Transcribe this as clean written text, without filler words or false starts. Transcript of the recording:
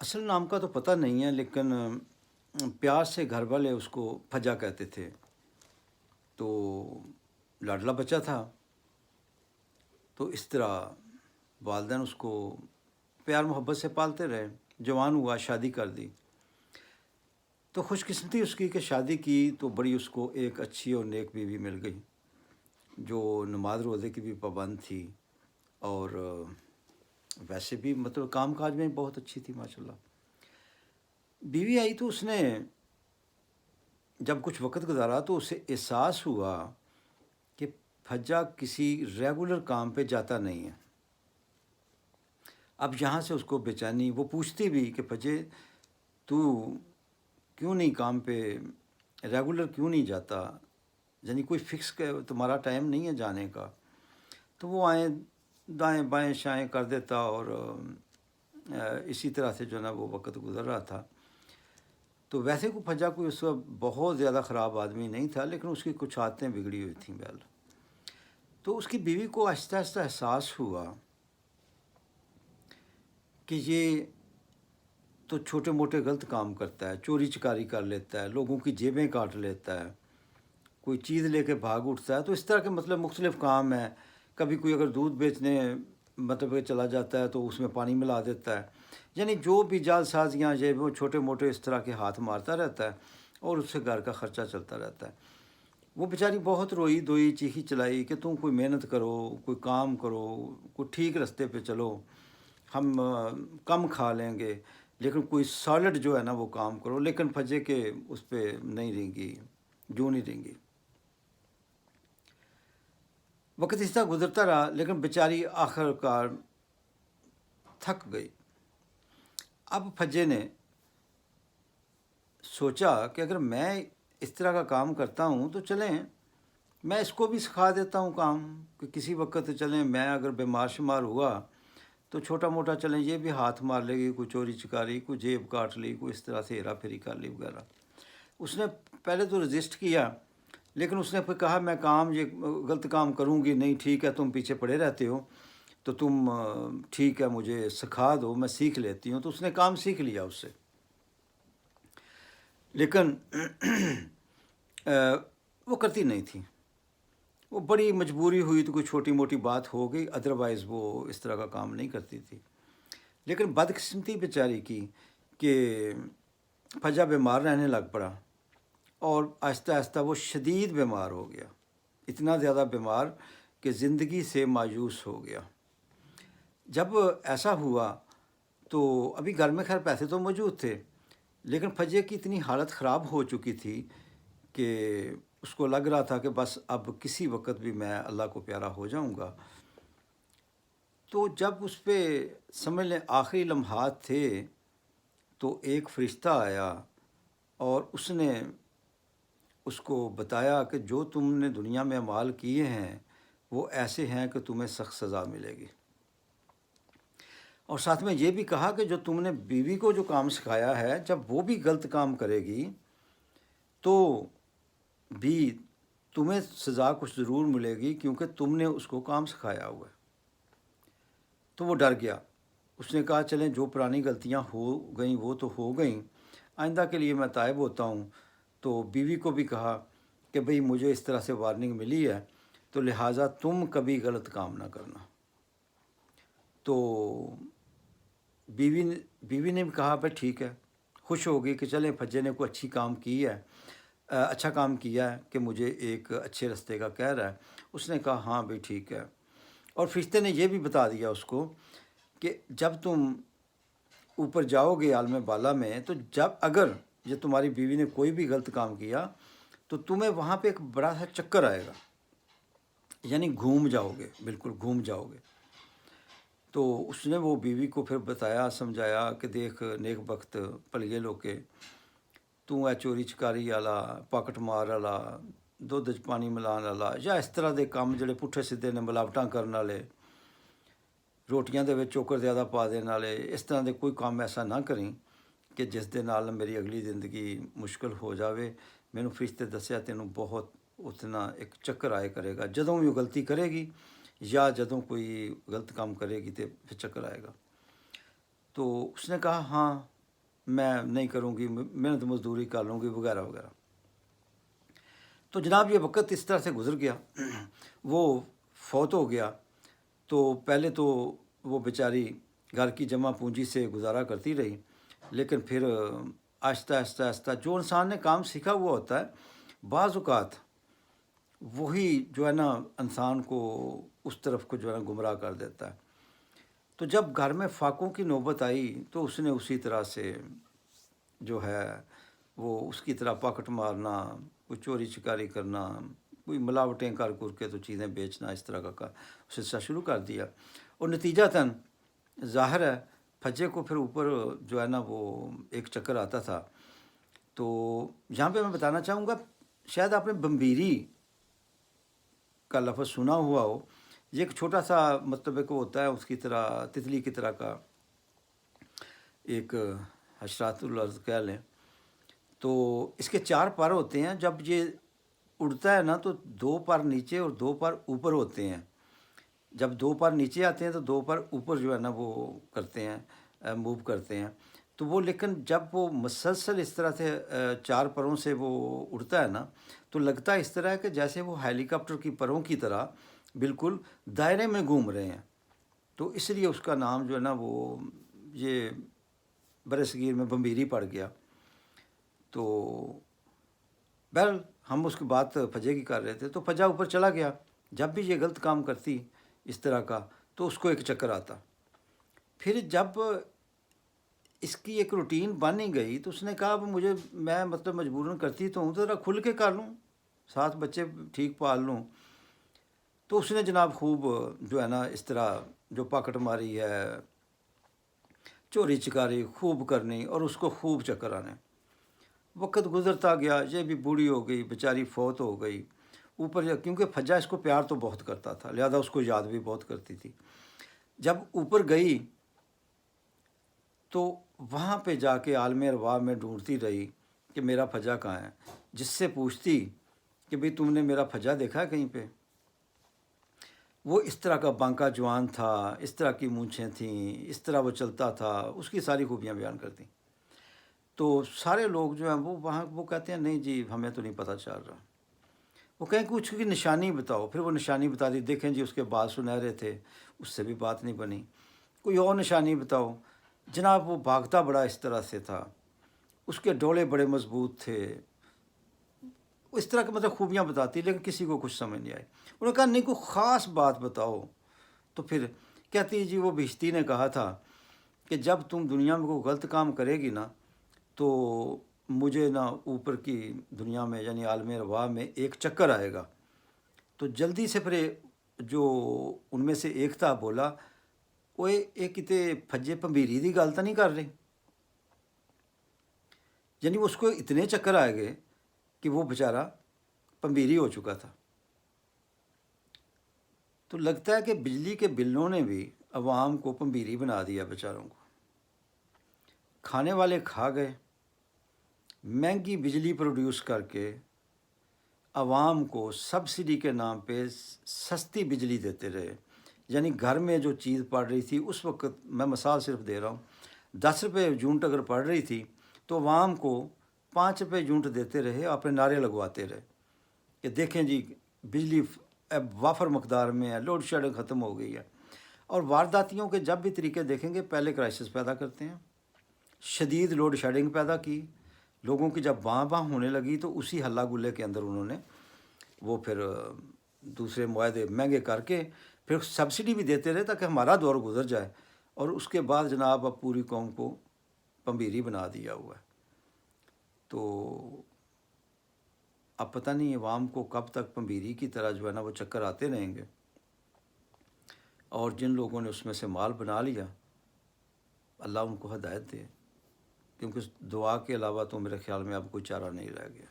اصل نام کا تو پتہ نہیں ہے، لیکن پیار سے گھر والے اس کو پھجا کہتے تھے۔ تو لاڈلا بچہ تھا، تو اس طرح والدین اس کو پیار محبت سے پالتے رہے۔ جوان ہوا، شادی کر دی، تو خوش قسمتی اس کی کہ شادی کی تو بڑی اس کو ایک اچھی اور نیک بیوی مل گئی، جو نماز روزے کی بھی پابند تھی، اور ویسے بھی مطلب کام کاج میں بہت اچھی تھی ماشاءاللہ۔ بیوی آئی تو اس نے جب کچھ وقت گزارا تو اسے احساس ہوا کہ پھجا کسی ریگولر کام پہ جاتا نہیں ہے۔ اب یہاں سے اس کو بے چینی، وہ پوچھتی بھی کہ پھجے تو کیوں نہیں کام پہ ریگولر کیوں نہیں جاتا، یعنی کوئی فکس تمہارا ٹائم نہیں ہے جانے کا؟ تو وہ آئیں دائیں بائیں شائیں کر دیتا، اور اسی طرح سے جو ہے نا وہ وقت گزر رہا تھا۔ تو ویسے کو پھجا کوئی اس وقت بہت زیادہ خراب آدمی نہیں تھا، لیکن اس کی کچھ عادتیں بگڑی ہوئی تھیں بیل۔ تو اس کی بیوی کو آہستہ آہستہ احساس ہوا کہ یہ تو چھوٹے موٹے غلط کام کرتا ہے، چوری چکاری کر لیتا ہے، لوگوں کی جیبیں کاٹ لیتا ہے، کوئی چیز لے کے بھاگ اٹھتا ہے، تو اس طرح کے مطلب مختلف کام ہیں۔ کبھی کوئی اگر دودھ بیچنے مطلب کہ چلا جاتا ہے تو اس میں پانی ملا دیتا ہے، یعنی جو بھی جال سازیاں یہ وہ چھوٹے موٹے اس طرح کے ہاتھ مارتا رہتا ہے، اور اس سے گھر کا خرچہ چلتا رہتا ہے۔ وہ بیچاری بہت روئی دھوئی، چیخی چلائی کہ تم کوئی محنت کرو، کوئی کام کرو، کوئی ٹھیک رستے پہ چلو، ہم کم کھا لیں گے، لیکن کوئی سالڈ جو ہے نا وہ کام کرو۔ لیکن پھجے کے اس پہ نہیں رہیں جو نہیں رہیں گی۔ وقت اس طرح گزرتا رہا، لیکن بیچاری آخر کار تھک گئی۔ اب پھجے نے سوچا کہ اگر میں اس طرح کا کام کرتا ہوں تو چلیں میں اس کو بھی سکھا دیتا ہوں کام، کہ کسی وقت چلیں میں اگر بیمار شمار ہوا تو چھوٹا موٹا چلیں یہ بھی ہاتھ مار لے گی، کوئی چوری چکاری، کوئی جیب کاٹ لی، کوئی اس طرح سے ہیرا پھیری کر لی وغیرہ۔ اس نے پہلے تو رجسٹ کیا، لیکن اس نے پھر کہا میں کام یہ غلط کام کروں گی نہیں، ٹھیک ہے تم پیچھے پڑے رہتے ہو تو تم ٹھیک ہے مجھے سکھا دو، میں سیکھ لیتی ہوں۔ تو اس نے کام سیکھ لیا اس سے، لیکن وہ کرتی نہیں تھی۔ وہ بڑی مجبوری ہوئی تو کوئی چھوٹی موٹی بات ہو گئی، ادروائز وہ اس طرح کا کام نہیں کرتی تھی۔ لیکن بدقسمتی بیچاری کی کہ پھجا بیمار رہنے لگ پڑا، اور آہستہ آہستہ وہ شدید بیمار ہو گیا، اتنا زیادہ بیمار کہ زندگی سے مایوس ہو گیا۔ جب ایسا ہوا تو ابھی گھر میں خیر پیسے تو موجود تھے، لیکن پھجے کی اتنی حالت خراب ہو چکی تھی کہ اس کو لگ رہا تھا کہ بس اب کسی وقت بھی میں اللہ کو پیارا ہو جاؤں گا۔ تو جب اس پہ سمجھ لیں آخری لمحات تھے تو ایک فرشتہ آیا، اور اس نے اس کو بتایا کہ جو تم نے دنیا میں اعمال کیے ہیں وہ ایسے ہیں کہ تمہیں سخت سزا ملے گی، اور ساتھ میں یہ بھی کہا کہ جو تم نے بیوی کو جو کام سکھایا ہے جب وہ بھی غلط کام کرے گی تو بھی تمہیں سزا کچھ ضرور ملے گی، کیونکہ تم نے اس کو کام سکھایا ہوا ہے۔ تو وہ ڈر گیا، اس نے کہا چلیں جو پرانی غلطیاں ہو گئیں وہ تو ہو گئیں، آئندہ کے لیے میں تائب ہوتا ہوں۔ تو بیوی کو بھی کہا کہ بھئی مجھے اس طرح سے وارننگ ملی ہے، تو لہٰذا تم کبھی غلط کام نہ کرنا۔ تو بیوی نے بھی کہا بھائی ٹھیک ہے، خوش ہو گئی کہ چلیں پھجے نے کوئی اچھا کام کیا ہے کہ مجھے ایک اچھے رستے کا کہہ رہا ہے۔ اس نے کہا ہاں بھئی ٹھیک ہے، اور فرشتے نے یہ بھی بتا دیا اس کو کہ جب تم اوپر جاؤ گے عالم بالا میں، تو اگر یہ تمہاری بیوی نے کوئی بھی غلط کام کیا تو تمہیں وہاں پہ ایک بڑا سا چکر آئے گا، یعنی گھوم جاؤ گے، بالکل گھوم جاؤ گے۔ تو اس نے وہ بیوی کو پھر بتایا سمجھایا کہ دیکھ نیک بخت پلیے لوکے، تو ہے چوری چکاری والا، پاکٹ مار والا، دودھ وچ پانی ملان والا، یا اس طرح دے کام جڑے پٹھے سیدھے نے ملاوٹاں کرن والے، روٹیاں دے وچ چوکر زیادہ پا دین والے، اس طرح دے کوئی کام ایسا نہ کریں کہ جس دے نال میری اگلی زندگی مشکل ہو جاوے۔ مینوں فرشتے دسیا تینوں بہت اتنا ایک چکر آئے کرے گا جدوں بھی وہ غلطی کرے گی، یا جدوں کوئی غلط کام کرے گی تو پھر چکر آئے گا۔ تو اس نے کہا ہاں میں نہیں کروں گی، محنت مزدوری کر لوں گی وغیرہ وغیرہ۔ تو جناب یہ وقت اس طرح سے گزر گیا، وہ فوت ہو گیا۔ تو پہلے تو وہ بیچاری گھر کی جمع پونجی سے گزارا کرتی رہی، لیکن پھر آہستہ آہستہ آہستہ جو انسان نے کام سیکھا ہوا ہوتا ہے، بعض اوقات وہی جو ہے نا انسان کو اس طرف کو جو ہے نا گمراہ کر دیتا ہے۔ تو جب گھر میں فاقوں کی نوبت آئی تو اس نے اسی طرح سے جو ہے وہ اس کی طرح پاکٹ مارنا، کوئی چوری چکاری کرنا، کوئی ملاوٹیں کر کے تو چیزیں بیچنا، اس طرح کا سلسلہ شروع کر دیا۔ اور نتیجتاً ظاہر ہے پھجے کو پھر اوپر جو ہے نا وہ ایک چکر آتا تھا۔ تو یہاں پہ میں بتانا چاہوں گا، شاید آپ نے بمبیری کا لفظ سنا ہوا ہو۔ یہ ایک چھوٹا سا مطلب ایک ہوتا ہے، اس کی طرح تتلی کی طرح کا ایک حشرات الارض کہہ لیں۔ تو اس کے 4 پر ہوتے ہیں۔ جب یہ اڑتا ہے نا تو 2 پر نیچے اور 2 پر اوپر ہوتے ہیں۔ جب 2 پر نیچے آتے ہیں تو 2 پر اوپر جو ہے نا وہ کرتے ہیں، موو کرتے ہیں۔ تو وہ لیکن جب وہ مسلسل اس طرح سے 4 پروں سے وہ اڑتا ہے نا تو لگتا ہے اس طرح ہے کہ جیسے وہ ہیلی کاپٹر کی پروں کی طرح بالکل دائرے میں گھوم رہے ہیں۔ تو اس لیے اس کا نام جو ہے نا وہ یہ برصغیر میں بمبیری پڑ گیا۔ تو بہرحال ہم اس کی بات پھجے کی کر رہے تھے، تو پھجا اوپر چلا گیا۔ جب بھی یہ غلط کام کرتی اس طرح کا تو اس کو ایک چکر آتا۔ پھر جب اس کی ایک روٹین بن ہی گئی تو اس نے کہا میں مطلب مجبوراً کرتی تو ہوں، تو ذرا کھل کے کر لوں، 7 بچے ٹھیک پال لوں۔ تو اس نے جناب خوب جو ہے نا اس طرح جو پاکٹ ماری ہے، چوری چکاری خوب کرنی اور اس کو خوب چکر آنے۔ وقت گزرتا گیا، یہ بھی بوڑھی ہو گئی، بیچاری فوت ہو گئی۔ اوپر کیونکہ پھجا اس کو پیار تو بہت کرتا تھا، لہذا اس کو یاد بھی بہت کرتی تھی۔ جب اوپر گئی تو وہاں پہ جا کے عالم ارواح میں ڈھونڈتی رہی کہ میرا پھجا کہاں ہے۔ جس سے پوچھتی کہ بھئی تم نے میرا پھجا دیکھا ہے کہیں پہ؟ وہ اس طرح کا بانکا جوان تھا، اس طرح کی مونچھیں تھیں، اس طرح وہ چلتا تھا، اس کی ساری خوبیاں بیان کرتی۔ تو سارے لوگ جو ہیں وہ وہاں وہ کہتے ہیں نہیں جی ہمیں تو نہیں پتہ چل رہا۔ وہ کہیں کہ اس کی نشانی بتاؤ، پھر وہ نشانی بتا دی، دیکھیں جی اس کے بال سنہرے تھے، اس سے بھی بات نہیں بنی۔ کوئی اور نشانی بتاؤ، جناب وہ بھاگتا بڑا اس طرح سے تھا، اس کے ڈولے بڑے مضبوط تھے، اس طرح کے مطلب خوبیاں بتاتی، لیکن کسی کو کچھ سمجھ نہیں آئی۔ انہوں نے کہا نہیں کوئی خاص بات بتاؤ۔ تو پھر کہتی جی وہ بہشتی نے کہا تھا کہ جب تم دنیا میں کوئی غلط کام کرے گی نا تو مجھے نا اوپر کی دنیا میں یعنی عالم ارواح میں ایک چکر آئے گا۔ تو جلدی سے پھر جو ان میں سے ایک تھا بولا، وہ ایک کتے پھجے پمبیری دی گل تو نہیں کر رہے؟ یعنی اس کو اتنے چکر آئے گئے کہ وہ بیچارہ پمبیری ہو چکا تھا۔ تو لگتا ہے کہ بجلی کے بلوں نے بھی عوام کو پمبیری بنا دیا بیچاروں کو۔ کھانے والے کھا گئے، مہنگی بجلی پروڈیوس کر کے عوام کو سبسڈی کے نام پہ سستی بجلی دیتے رہے۔ یعنی گھر میں جو چیز پڑ رہی تھی اس وقت، میں مثال صرف دے رہا ہوں، 10 روپے یونٹ اگر پڑ رہی تھی تو عوام کو 5 روپے یونٹ دیتے رہے، اپنے نعرے لگواتے رہے کہ دیکھیں جی بجلی اب وافر مقدار میں ہے، لوڈ شیڈنگ ختم ہو گئی ہے۔ اور وارداتیوں کے جب بھی طریقے دیکھیں گے پہلے کرائسس پیدا کرتے ہیں، شدید لوڈ شیڈنگ پیدا کی، لوگوں کی جب باں باں ہونے لگی تو اسی ہلہ گلے کے اندر انہوں نے وہ پھر دوسرے معاہدے مہنگے کر کے پھر سبسڈی بھی دیتے رہے تاکہ ہمارا دور گزر جائے، اور اس کے بعد جناب اب پوری قوم کو پمبیری بنا دیا ہوا ہے۔ تو اب پتہ نہیں عوام کو کب تک پمبیری کی طرح جو ہے نا وہ چکر آتے رہیں گے، اور جن لوگوں نے اس میں سے مال بنا لیا اللہ ان کو ہدایت دے، کیونکہ دعا کے علاوہ تو میرے خیال میں اب کوئی چارہ نہیں رہ گیا۔